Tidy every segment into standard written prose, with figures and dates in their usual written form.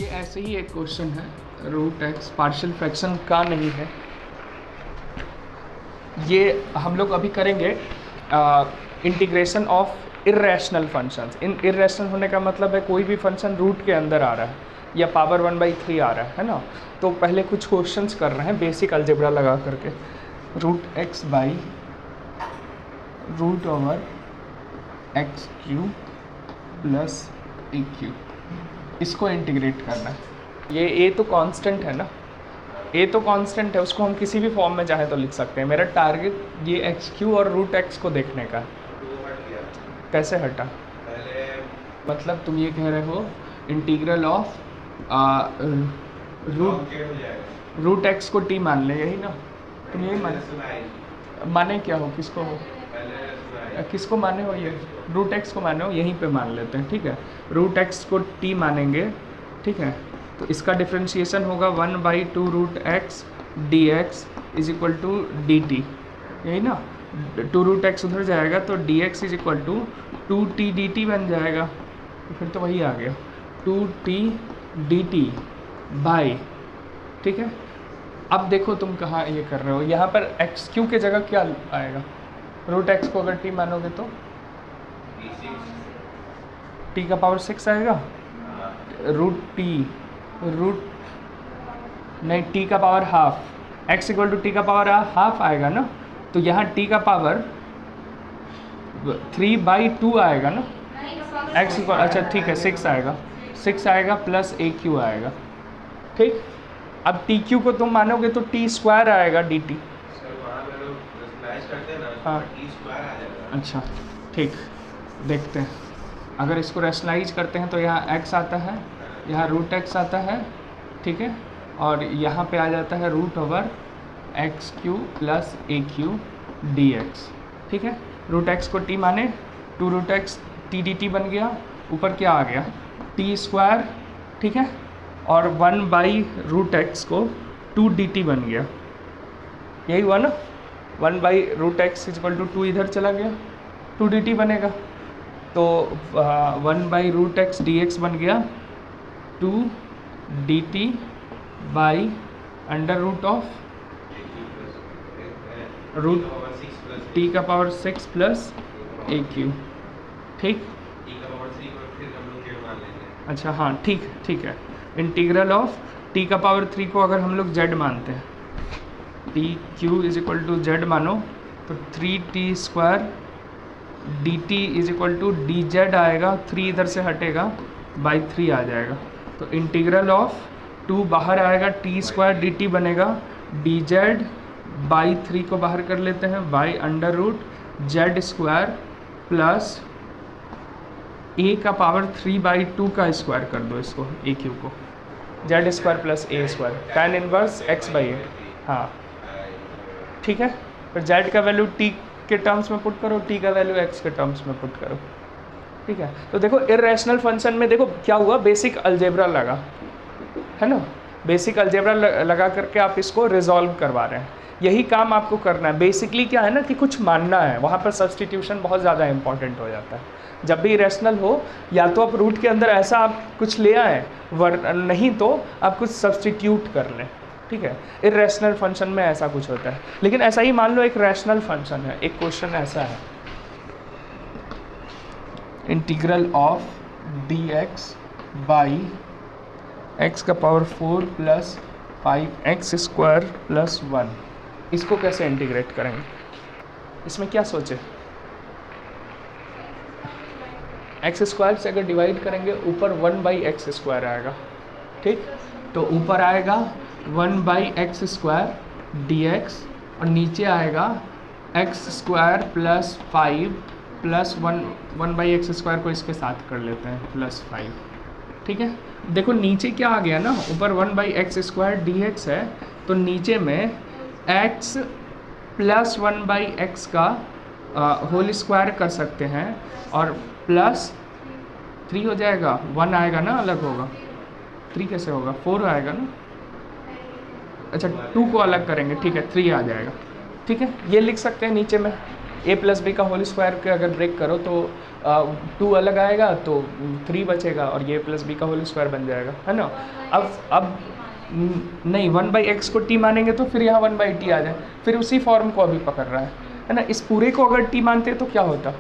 ये ऐसे ही एक क्वेश्चन है, रूट एक्स पार्शियल फ्रैक्शन का नहीं है। ये हम लोग अभी करेंगे integration of irrational functions. In irrational होने का मतलब है कोई भी फंक्शन रूट के अंदर आ रहा है या पावर 1/3 आ रहा है ना। तो पहले कुछ क्वेश्चंस कर रहे हैं बेसिक अलजेब्रा लगा करके। Root x by root over x cube plus a cube, इसको इंटीग्रेट करना है। ये ए तो कांस्टेंट है ना, ए तो कांस्टेंट है, उसको हम किसी भी फॉर्म में चाहे तो लिख सकते हैं। मेरा टारगेट ये एक्स क्यू और रूट एक्स को देखने का है। कैसे हटा? मतलब तुम ये कह रहे हो इंटीग्रल ऑफ रूट एक्स को टी मान ले, यही ना? तुम यही माने क्या हो? किसको हो? किसको माने हो? ये रूट एक्स को माने हो, यहीं पे मान लेते हैं, ठीक है। रूट एक्स को टी मानेंगे, ठीक है। तो इसका डिफ्रेंशिएशन होगा 1/2 root x d x is equal to d t, यही ना। 2 रूट एक्स उधर जाएगा तो d x is equal to 2t d T बन जाएगा। तो फिर तो वही आ गया 2t डी टी बाई, ठीक है। अब देखो तुम कहाँ ये कर रहे हो, यहाँ पर एक्स क्यू के जगह क्या आएगा? रूट एक्स को अगर टी मानोगे तो टी का पावर 6 आएगा। रूट नहीं, टी का power half, x equal to t का पावर हाफ आएगा ना। तो यहाँ टी का पावर 3/2 आएगा ना। एक्स इक्वल, अच्छा ठीक है, 6 आएगा, 6 आएगा प्लस ए क्यू आएगा, ठीक। अब टी क्यू को तुम मानोगे तो टी स्क्वायर आएगा डी टी। हाँ अच्छा ठीक, देखते हैं। अगर इसको रैशनलाइज करते हैं तो यहाँ x आता है, यहाँ रूट एक्स आता है, ठीक है। और यहाँ पे आ जाता है root over X Q plus ए क्यू डी एक्स, ठीक है। रूट एक्स को t माने, 2 root X T D T बन गया, ऊपर क्या आ गया टी स्क्वायर, ठीक है। और 1/रूट एक्स को 2 डी टी बन गया, यही हुआ ना। 1/रूट एक्स इज इक्वल टू 2 इधर चला गया, 2 डी टी बनेगा। तो 1/रूट एक्स डी एक्स बन गया 2 d t by under root of root t का पावर 6 प्लस ए क्यू, ठीक। अच्छा हाँ ठीक, ठीक है। इंटीग्रल ऑफ टी का पावर 3 को अगर हम लोग जेड मानते हैं, t cube is equal to z मानो, तो 3t square D t is equal to d z आएगा, 3 इधर से हटेगा, बाई 3 आ जाएगा। तो इंटीग्रल ऑफ 2 बाहर आएगा, टी स्क्वायर डी टी बनेगा, डी जेड बाई 3 को बाहर कर लेते हैं, by under root Z square plus A का पावर 3/2 का स्क्वायर कर दो इसको, ए क्यू को, Z square plus A square, tan inverse x by A, हाँ ठीक है। फिर जेड का वैल्यू टी के टर्म्स में पुट करो, टी का वैल्यू एक्स के टर्म्स में पुट करो, ठीक है। तो देखो इर्रेशनल फंक्शन में देखो क्या हुआ, बेसिक अलजेब्रा लगा है ना। बेसिक अलजेब्रा लगा करके आप इसको रिजॉल्व करवा रहे हैं, यही काम आपको करना है। बेसिकली क्या है ना कि कुछ मानना है, वहाँ पर सब्सटीट्यूशन बहुत ज़्यादा इंपॉर्टेंट हो जाता है। जब भी इरेशनल हो, या तो आप रूट के अंदर ऐसा आप कुछ ले आएँ, नहीं तो आप कुछ सब्सटीट्यूट कर लें, ठीक है। इर्रेशनल फंक्शन में ऐसा कुछ होता है। लेकिन ऐसा ही मान लो एक रैशनल फंक्शन है, एक क्वेश्चन ऐसा है, integral of D X by X का power 4 plus 5x square plus 1, इसको कैसे इंटीग्रेट करेंगे? इसमें क्या सोचे? एक्स स्क्वायर से अगर डिवाइड करेंगे ऊपर 1/x स्क्वायर आएगा, ठीक। तो ऊपर आएगा 1/x स्क्वायर डी एक्स और नीचे आएगा x square plus 5 plus 1/x square को इसके साथ कर लेते हैं प्लस 5, ठीक है। देखो नीचे क्या आ गया ना, ऊपर 1/x स्क्वायर डी एक्स है, तो नीचे में x प्लस 1/x का होल स्क्वायर कर सकते हैं और प्लस 3 हो जाएगा, 1 आएगा ना, अलग होगा, 3 कैसे होगा, 4 आएगा ना। अच्छा 2 को अलग करेंगे, ठीक है, 3 आ जाएगा, ठीक है। ये लिख सकते हैं नीचे में, ए प्लस बी का होल स्क्वायर के अगर ब्रेक करो तो 2 अलग आएगा तो 3 बचेगा और ये प्लस बी का होल स्क्वायर बन जाएगा, है ना। अब नहीं 1/x को t मानेंगे तो फिर यहाँ 1/t आ जाए, फिर उसी फॉर्म को अभी पकड़ रहा है ना। इस पूरे को अगर t मानते तो क्या होता,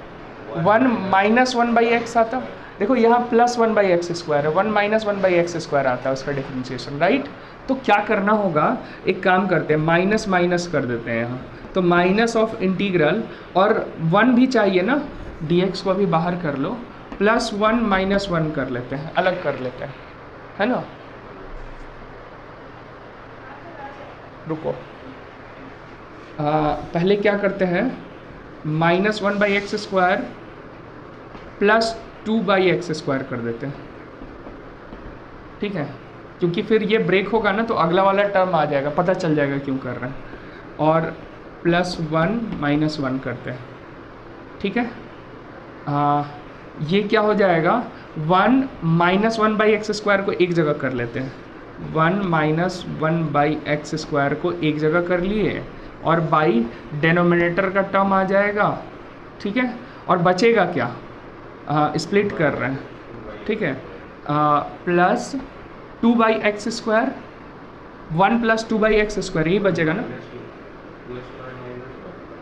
1 माइनस 1/x आता। देखो यहाँ प्लस 1/x² है, 1 माइनस 1/x² आता है उसका डिफ्रेंशिएशन, राइट। तो क्या करना होगा, एक काम करते हैं, माइनस माइनस कर देते हैं यहाँ, तो माइनस ऑफ इंटीग्रल, और 1 भी चाहिए ना, dx को अभी बाहर कर लो, प्लस 1 माइनस 1 कर लेते हैं, अलग कर लेते हैं, है ना। रुको, पहले क्या करते हैं, माइनस 1/x² प्लस 2/x² कर देते हैं, ठीक है, क्योंकि फिर ये ब्रेक होगा ना तो अगला वाला टर्म आ जाएगा, पता चल जाएगा क्यों कर रहे हैं। और प्लस 1 माइनस 1 करते हैं, ठीक है। ये क्या हो जाएगा, 1 माइनस 1/x² को एक जगह कर लेते हैं, 1 माइनस 1/x² को एक जगह कर लिए, और बाई डेनोमिनेटर का टर्म आ जाएगा, ठीक है। और बचेगा क्या, स्प्लिट कर रहे हैं, ठीक है, प्लस 2/x², 1 प्लस 2/x², यही बचेगा ना,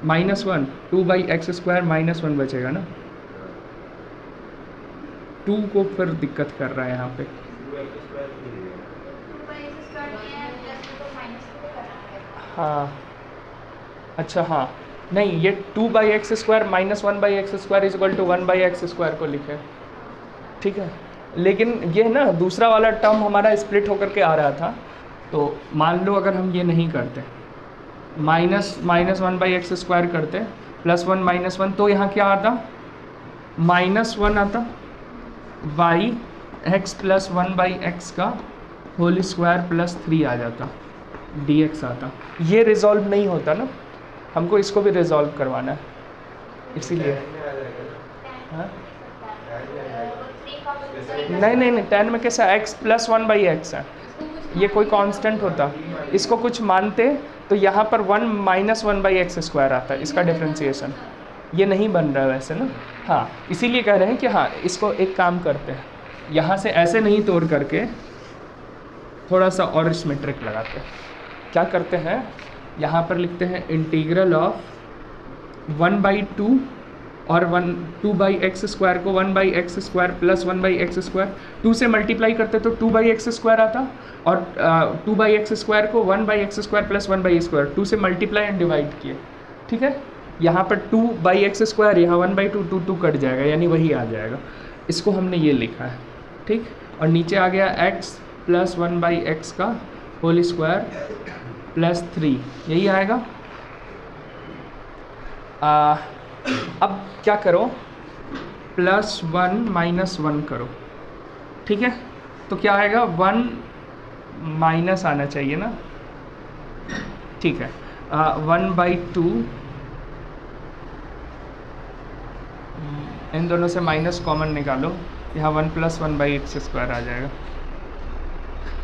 -1, 2/x² -1 बचेगा ना, 2 को फिर दिक्कत कर रहा है यहाँ पे, हाँ अच्छा, हाँ नहीं, ये 2/x² -1/x² is equal to 1/x² को लिखे, ठीक है। लेकिन ये ना दूसरा वाला टर्म हमारा स्प्लिट होकर के आ रहा था, तो मान लो अगर हम ये नहीं करते, माइनस 1/x² करते, प्लस 1 माइनस 1, तो यहाँ क्या आता, -1 आता, बाई x प्लस 1/x का होल स्क्वायर प्लस 3 आ जाता, dx आता। ये रिजॉल्व नहीं होता ना, हमको इसको भी रिजॉल्व करवाना है, इसीलिए। हाँ नहीं, 10 में कैसा, x प्लस 1/x है, ये कोई कांस्टेंट होता, इसको कुछ मानते तो यहाँ पर 1 माइनस 1/x² आता है, इसका डिफ्रेंशिएशन ये नहीं बन रहा है वैसे ना, हाँ इसीलिए कह रहे हैं कि हाँ इसको एक काम करते हैं, यहाँ से ऐसे नहीं तोड़ करके थोड़ा सा और सिमेट्रिक लगाते हैं। क्या करते हैं, यहाँ पर लिखते हैं इंटीग्रल ऑफ 1/2 और 2/x² को 1/x² प्लस 1/x², 2 से मल्टीप्लाई करते तो 2/x² आता, और 2/x² को 1/x² प्लस 1/2, 2 से मल्टीप्लाई एंड डिवाइड किए, ठीक है। यहाँ पर 2/x², यहाँ 1/2, 2 कट जाएगा, यानी वही आ जाएगा, इसको हमने ये लिखा है, ठीक। और नीचे आ गया x प्लस 1/x का होल स्क्वायर प्लस 3, यही आएगा। अब क्या करो, प्लस 1 माइनस 1 करो, ठीक है, तो क्या आएगा, 1 माइनस आना चाहिए ना, ठीक है, 1/2, इन दोनों से माइनस कॉमन निकालो, यहाँ 1 प्लस 1/x² आ जाएगा।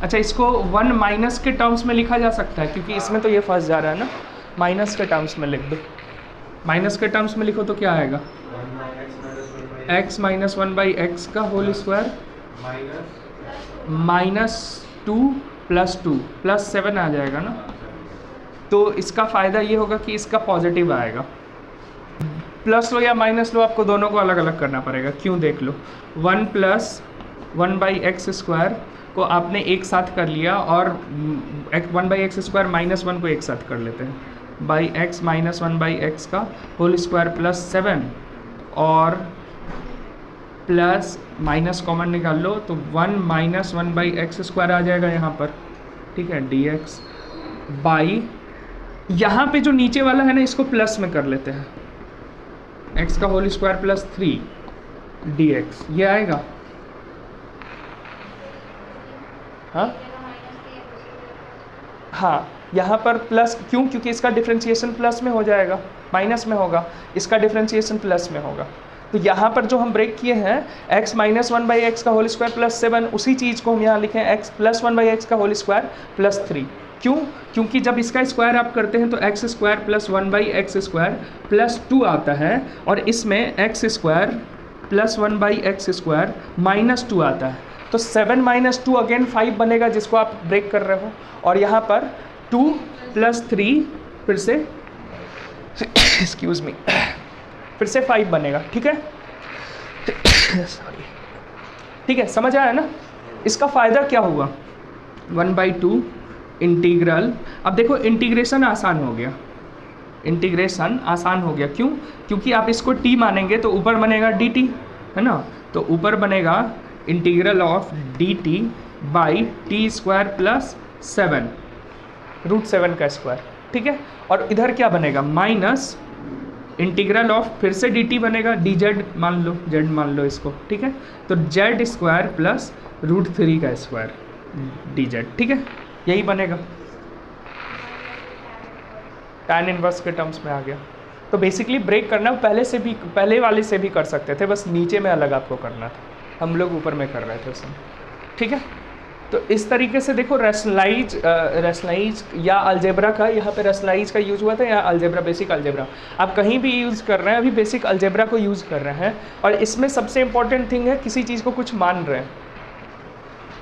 अच्छा, इसको 1 माइनस के टर्म्स में लिखा जा सकता है, क्योंकि इसमें तो ये फंस जा रहा है ना, माइनस के टर्म्स में लिख दो, माइनस के टर्म्स में लिखो तो क्या आएगा, x माइनस 1/x का होल स्क्वायर -2 प्लस 2 प्लस 7 आ जाएगा ना। तो इसका फ़ायदा ये होगा कि इसका पॉजिटिव आएगा, प्लस लो या माइनस लो, आपको दोनों को अलग अलग करना पड़ेगा, क्यों देख लो, 1 प्लस 1/x² को आपने एक साथ कर लिया, और 1/x² माइनस 1 को एक साथ कर लेते हैं, बाई x माइनस 1/x का होल स्क्वायर प्लस 7, और प्लस माइनस कॉमन निकाल लो तो 1 माइनस 1/x² आ जाएगा यहाँ पर, ठीक है, dx बाई, यहाँ पे जो नीचे वाला है ना इसको प्लस में कर लेते हैं, x का होल स्क्वायर प्लस 3 dx, ये आएगा, हाँ यहाँ पर प्लस क्यों, क्योंकि इसका डिफरेंशिएशन प्लस में हो जाएगा, माइनस में होगा, इसका डिफरेंशिएशन प्लस में होगा। तो यहाँ पर जो हम ब्रेक किए हैं x माइनस 1/x का होल स्क्वायर प्लस 7, उसी चीज़ को हम यहाँ लिखें x प्लस 1/x का होल स्क्वायर प्लस 3, क्यों? क्योंकि जब इसका स्क्वायर आप करते हैं तो x square plus 1/x square plus 2 आता है, और इसमें x square plus 1/x square minus 2 आता है। तो 7 - 2 अगेन 5 बनेगा, जिसको आप ब्रेक कर रहे हो, और यहाँ पर 2 + 3 फिर से एक्सक्यूज़ मी फिर से 5 बनेगा। ठीक है, सॉरी, ठीक है, समझ आया ना? इसका फ़ायदा क्या हुआ? 1/2 इंटीग्रल। अब देखो इंटीग्रेशन आसान हो गया, इंटीग्रेशन आसान हो गया। क्यों? क्योंकि आप इसको t मानेंगे तो ऊपर बनेगा dt, है ना? तो ऊपर बनेगा integral of dt by T square plus 7 √7 का स्क्वायर। ठीक है, और इधर क्या बनेगा? माइनस इंटीग्रल ऑफ फिर से dt बनेगा, dz मान लो, z मान लो इसको। ठीक है, तो z स्क्वायर प्लस √3 का स्क्वायर dz। ठीक है, यही बनेगा, tan इनवर्स के टर्म्स में आ गया। तो बेसिकली ब्रेक करना पहले से भी, पहले वाले से भी कर सकते थे, बस नीचे में अलग आपको करना था, हम लोग ऊपर में कर रहे थे उसमें। ठीक है, तो इस तरीके से देखो रैशनलाइज या अलजेब्रा का, यहाँ पे रैशनलाइज का यूज़ हुआ था, या अलजेब्रा, बेसिक अलजेब्रा आप कहीं भी यूज़ कर रहे हैं, अभी बेसिक अलजेब्रा को यूज़ कर रहे हैं। और इसमें सबसे इंपॉर्टेंट थिंग है, किसी चीज़ को कुछ मान रहे हैं,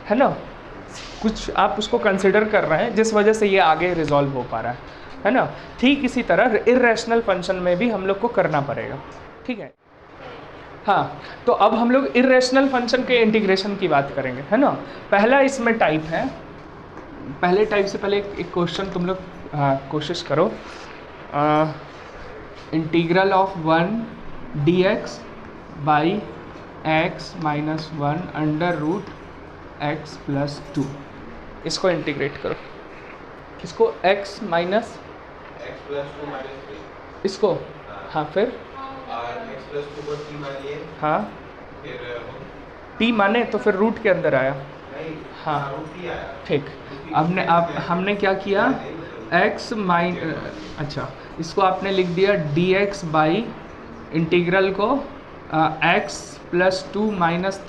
है ना, कुछ आप उसको कंसिडर कर रहे हैं, जिस वजह से ये आगे रिजॉल्व हो पा रहा है ना? ठीक इसी तरह इर्रेशनल फंक्शन में भी हम लोग को करना पड़ेगा। ठीक है, हाँ, तो अब हम लोग इर्रेशनल फंक्शन के इंटीग्रेशन की बात करेंगे, है ना? पहला इसमें टाइप है, पहले टाइप से पहले एक क्वेश्चन तुम लोग कोशिश करो। Integral of 1 dx by x - 1 √x + 2, इसको इंटीग्रेट करो। इसको x - इसको, हाँ, फिर x + 2 को t मान लिए, हाँ, फिर t माने तो फिर रूट के अंदर आया। नहीं, हाँ, रूट t आया। ठीक, हमने क्या किया, x अच्छा, इसको आपने लिख दिया dx बाई इंटीग्रल को x + 2 -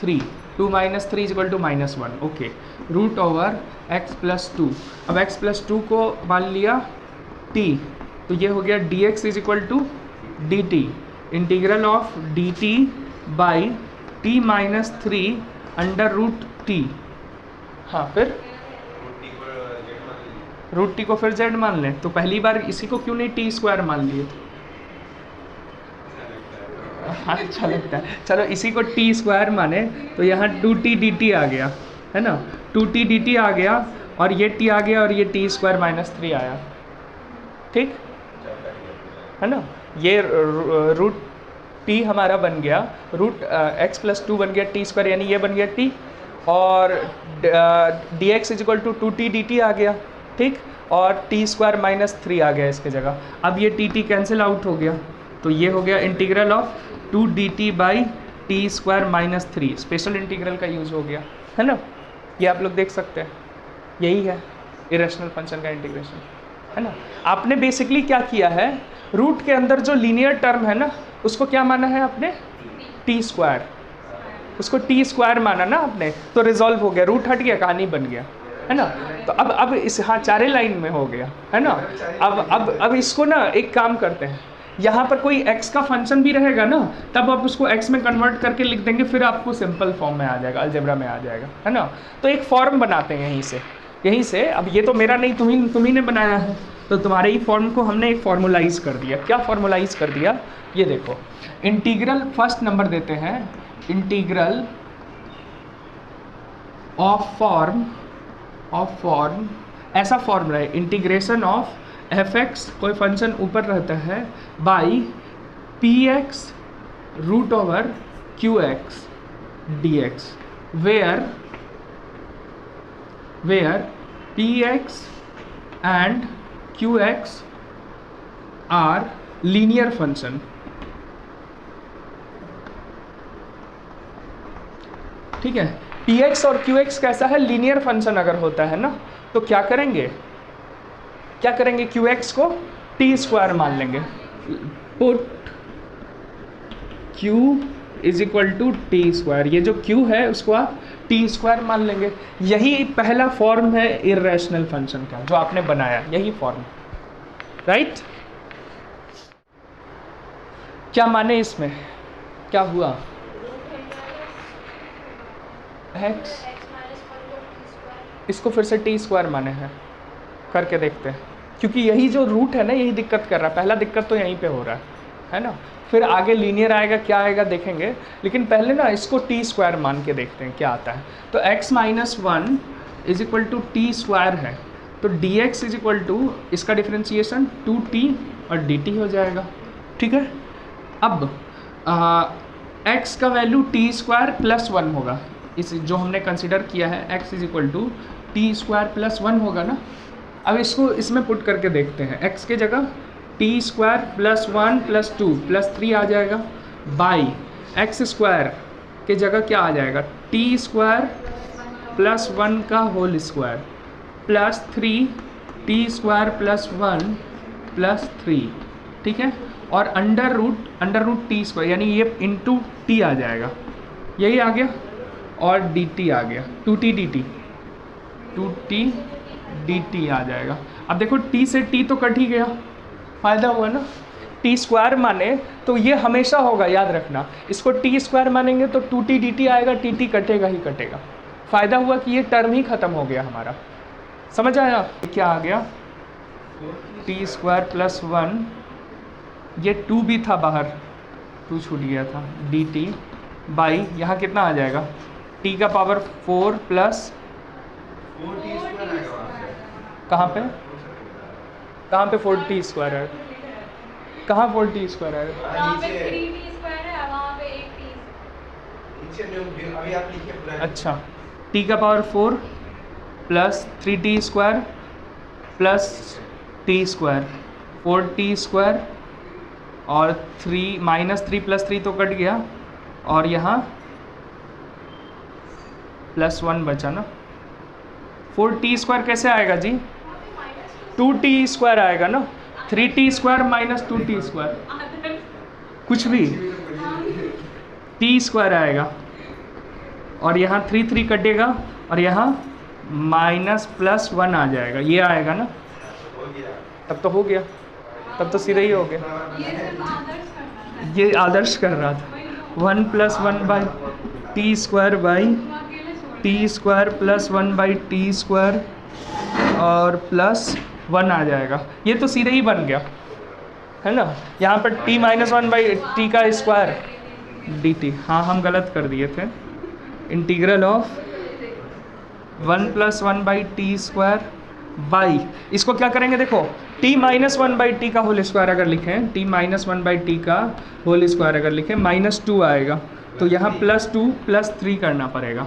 3, 2 - 3 = -1, ओके, √x + 2। अब x + 2 को मान लिया t, तो ये हो गया dx = dt, integral of dt by t - 3 √t। हाँ, फिर √t को फिर z मान लें, तो पहली बार इसी को क्यों नहीं t स्क्वायर मान लिए? हाँ, अच्छा लगता है, चलो इसी को t स्क्वायर माने, तो यहाँ 2t dt आ गया, है ना? 2t dt आ गया, और ये t आ गया, और ये t स्क्वायर -3 आया। ठीक है ना? ये √t हमारा बन गया, √x + 2 बन गया t स्क्वायर, यानी ये बन गया t, और dx = 2t dt आ गया। ठीक, और t स्क्वायर -3 आ गया इसके जगह। अब ये t कैंसिल आउट हो गया, तो ये हो गया integral of 2 dt by t square -3, special integral का यूज़ हो गया, है ना? ये आप लोग देख सकते हैं, यही है इरेशनल फंक्शन का इंटीग्रेशन, है ना? आपने बेसिकली क्या किया है, रूट के अंदर जो लीनियर टर्म है ना, उसको क्या माना है आपने? टी स्क्वायर, उसको टी स्क्वायर माना ना आपने, तो रिजॉल्व हो गया, रूट हट गया, कहानी बन गया, है ना? तो अब इस, हाँ, चारे लाइन में हो गया, है ना? अब इसको ना एक काम करते हैं, यहाँ पर कोई x का फंक्शन भी रहेगा ना, तब आप उसको x में कन्वर्ट करके लिख देंगे, फिर आपको सिंपल फॉर्म में आ जाएगा, अलजेब्रा में आ जाएगा, है ना? तो एक फॉर्म बनाते हैं यहीं से। अब ये तो मेरा नहीं, तुम्ही ने बनाया है, तो तुम्हारे ही फॉर्म को हमने एक फॉर्मुलाइज कर दिया। क्या फॉर्मुलाइज कर दिया? ये देखो, इंटीग्रल, फर्स्ट नंबर देते हैं, इंटीग्रल ऑफ फॉर्म, ऐसा फॉर्मूला है, इंटीग्रेशन ऑफ f(x), कोई फंक्शन ऊपर रहता है, by px √qx dx, where px and qx are linear function। ठीक है, px और qx कैसा है? लीनियर फंक्शन अगर होता है ना, तो क्या करेंगे, qx को t स्क्वायर मान लेंगे, put q is equal to t square. ये जो q है उसको आप टी स्क्वायर मान लेंगे। यही पहला फॉर्म है इर्रेशनल फंक्शन का जो आपने बनाया, यही फॉर्म, राइट? क्या माने इसमें, क्या हुआ? x इसको फिर से टी स्क्वायर माने हैं, करके देखते हैं, क्योंकि यही जो रूट है ना यही दिक्कत कर रहा है। पहला दिक्कत तो यहीं पे हो रहा है ना। फिर आगे लीनियर आएगा, क्या आएगा देखेंगे, लेकिन पहले ना इसको टी स्क्वायर मान के देखते हैं क्या आता है। तो x minus 1 is equal to t square है, तो dx इज इक्वल टू इसका डिफ्रेंशिएशन 2t और dt हो जाएगा, ठीक है। अब x का वैल्यू टी स्क्वायर प्लस 1 होगा, इस जो हमने कंसिडर किया है x is equal to t square plus 1 होगा ना। अब इसको इसमें पुट करके देखते हैं, x के जगह T square plus 1 plus 2 plus 3 आ जाएगा, बाई एक्स स्क्वायर के जगह क्या आ जाएगा, टी स्क्वायर प्लस 1 का whole square plus 3 t square plus 1 plus 3, ठीक है। और अंडर रूट टी स्क्वायर, यानी ये इंटू टी आ जाएगा, यही आ गया, और डी टी आ गया, 2t dt आ जाएगा। अब देखो t से t तो कट ही गया, फ़ायदा हुआ ना। टी स्क्वायर माने तो ये हमेशा होगा, याद रखना। इसको टी स्क्वायर मानेंगे तो 2t dt आएगा, टी कटेगा ही कटेगा। फ़ायदा हुआ कि ये टर्म ही ख़त्म हो गया हमारा, समझ आया? क्या आ गया, टी स्क्वायर प्लस 1, ये 2 भी था बाहर, 2 छूट गया था, dt बाई यहाँ कितना आ जाएगा, t का पावर 4 प्लस 4t स्क्वायर आएगा वहाँ पे। कहाँ पे 4t स्क्वायर है, कहाँ 4t स्क्वायर है? वहाँ पे 3t स्क्वायर है, वहाँ पे 8t। नीचे में अभी आप लिखिए पूरा। अच्छा, t का power 4 plus 3t square plus t square, 4t square और 3 माइनस 3 प्लस 3 तो कट गया, और यहाँ प्लस 1 बचा ना। 4t स्क्वायर कैसे आएगा जी, 2t स्क्वायर आएगा ना, 3t square minus 2t square, कुछ भी t स्क्वायर आएगा, और यहाँ 3 कटेगा, और यहाँ माइनस प्लस 1 आ जाएगा, ये आएगा ना। तब तो हो गया, तब तो सीधा ही हो गया। ये आदर्श कर रहा था, 1 plus 1 by T square by T square plus 1 by T square और प्लस 1 आ जाएगा। ये तो सीधे ही बन गया है ना। यहाँ पर t माइनस 1 बाई टी का स्क्वायर dt, हाँ हम गलत कर दिए थे। Integral of 1 plus 1 by T square by, इसको क्या करेंगे देखो, t माइनस 1 बाई टी का होल स्क्वायर अगर लिखें, t माइनस 1 बाई टी का होल स्क्वायर अगर लिखें, माइनस 2 आएगा, तो यहाँ प्लस 2 प्लस 3 करना पड़ेगा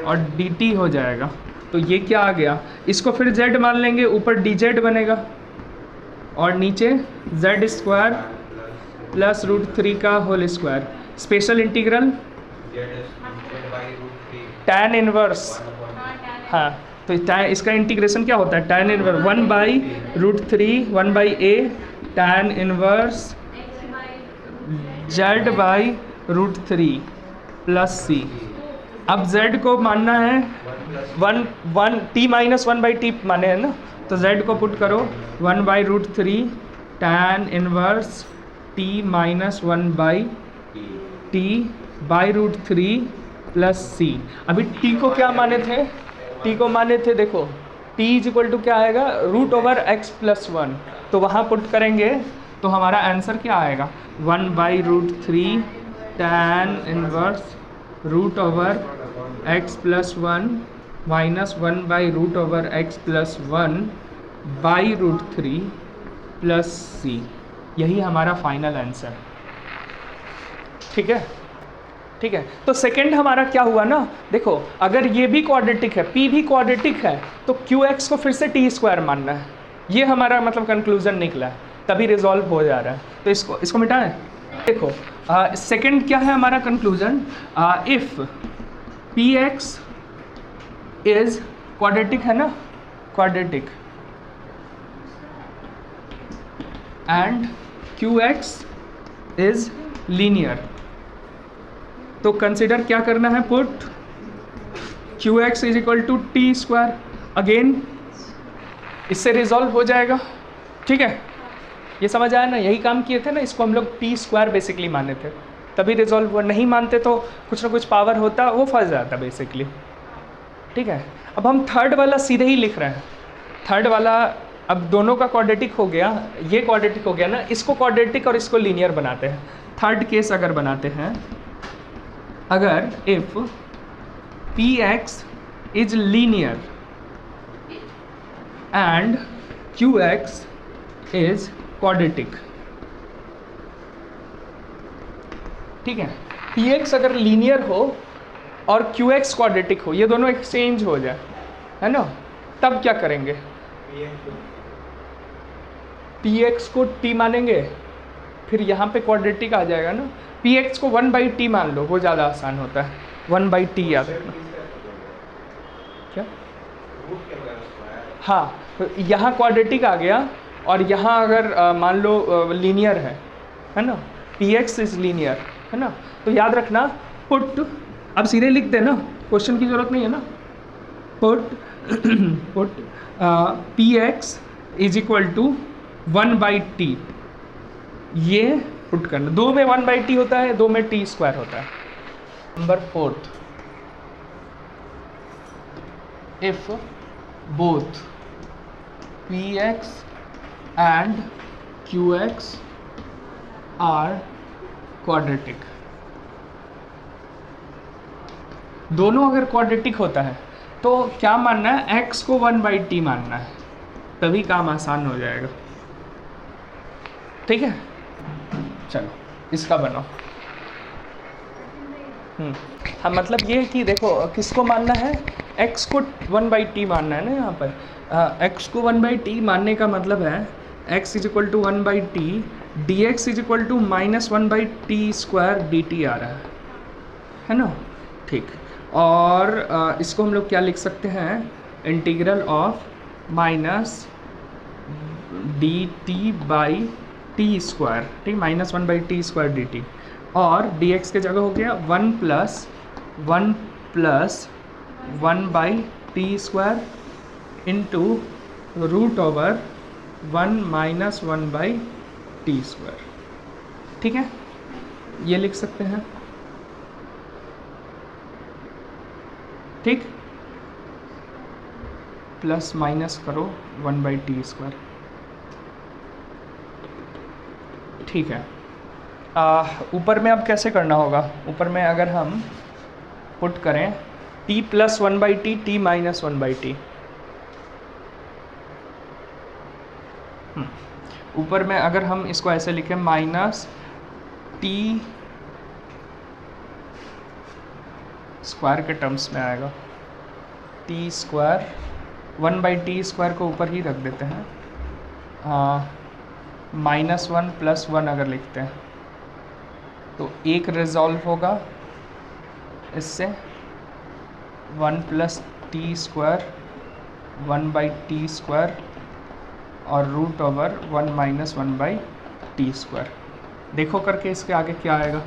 और dt हो जाएगा। तो ये क्या आ गया, इसको फिर z मान लेंगे, ऊपर dz बनेगा और नीचे z स्क्वायर प्लस √3 का whole square, special integral tan inverse, हाँ तो इसका इंटीग्रेशन क्या होता है, tan inverse 1 by √3 1 by a tan inverse z by √3 plus c। अब z को मानना है 1 t माइनस 1 बाई टी माने है ना, तो z को पुट करो 1 by √3 tan inverse t minus 1 by T by √3 plus c। अभी t को क्या माने थे, t को माने थे देखो t इज इक्वल टू क्या आएगा, √x प्लस 1, तो वहाँ पुट करेंगे तो हमारा आंसर क्या आएगा, 1 by √3 tan inverse √x plus 1 minus 1 by √x plus 1 by √3 plus c। यही हमारा फाइनल आंसर, ठीक है। ठीक है, तो सेकंड हमारा क्या हुआ ना, देखो अगर ये भी क्वाड्रेटिक है, p भी क्वाड्रेटिक है, तो qx को फिर से t स्क्वायर मानना है, ये हमारा मतलब कंक्लूजन निकला है, तभी रिजॉल्व हो जा रहा है। तो इसको मिटाएं। देखो सेकंड क्या है हमारा conclusion, if px is quadratic है ना, quadratic and qx is linear, तो कंसिडर क्या करना है, put q x is equal to t square, again इससे रिजॉल्व हो जाएगा, ठीक है। ये समझ आया ना, यही काम किए थे ना, इसको हम लोग टी स्क्वायर बेसिकली माने थे, तभी रिजॉल्व हुआ, नहीं मानते तो कुछ ना कुछ पावर होता, वो फंस जाता बेसिकली, ठीक है। अब हम थर्ड वाला सीधे ही लिख रहे हैं, थर्ड वाला अब दोनों का क्वाड्रेटिक हो गया, ये क्वाड्रेटिक हो गया ना, इसको क्वाड्रेटिक और इसको लीनियर बनाते हैं। थर्ड केस अगर बनाते हैं, अगर if P x is linear and q x is quadratic, ठीक है। पी एक्स अगर लीनियर हो और क्यू एक्स क्वाड्रेटिक हो, ये दोनों एक्सचेंज हो जाए, है ना, तब क्या करेंगे, पी एक्स को टी मानेंगे, फिर यहाँ पे क्वाड्रेटिक आ जाएगा ना, पी एक्स को 1/t मान लो, वो ज़्यादा आसान होता है, 1/t याद रखना, क्या, हाँ, तो यहाँ क्वाड्रेटिक आ गया, और यहाँ अगर मान लो लीनियर है ना, पी एक्स इज लीनियर, है ना, तो याद रखना पुट, अब सीधे लिख देना, क्वेश्चन की जरूरत नहीं है ना, put p x is equal to 1/t, ये पुट करना, दो में 1/t होता है, दो में टी स्क्वायर होता है। Number 4, if both p x and q x are quadratic, दोनों अगर क्वाड्रेटिक होता है तो क्या मानना है, x को 1/t मानना है, तभी काम आसान हो जाएगा, ठीक है। चलो इसका बनाओ, हाँ, मतलब ये कि देखो किसको मानना है, x को 1/t मानना है ना, यहाँ पर x को 1/t मानने का मतलब है x is equal to 1/t, dx is equal to -1/t square dt आ रहा है ना, ठीक। और इसको हम लोग क्या लिख सकते हैं, इंटीग्रल ऑफ -dt/t स्क्वायर, ठीक, -1/t स्क्वायर dt, और dx के जगह हो गया 1 + 1/t square into √1 - 1/t square, ठीक है, ये लिख सकते हैं, ठीक, प्लस माइनस करो 1/t स्क्वायर, ठीक है। ऊपर में अब कैसे करना होगा, ऊपर में अगर हम पुट करें t + 1/t, t - 1/t, ऊपर में अगर हम इसको ऐसे लिखें -t स्क्वायर के टर्म्स में आएगा, t स्क्वायर 1/t स्क्वायर को ऊपर ही रख देते हैं, -1 + 1 अगर लिखते हैं तो एक रिजॉल्व होगा इससे, 1 + t स्क्वायर 1/t स्क्वायर और √1 - 1/t स्क्वायर, देखो करके इसके आगे क्या आएगा,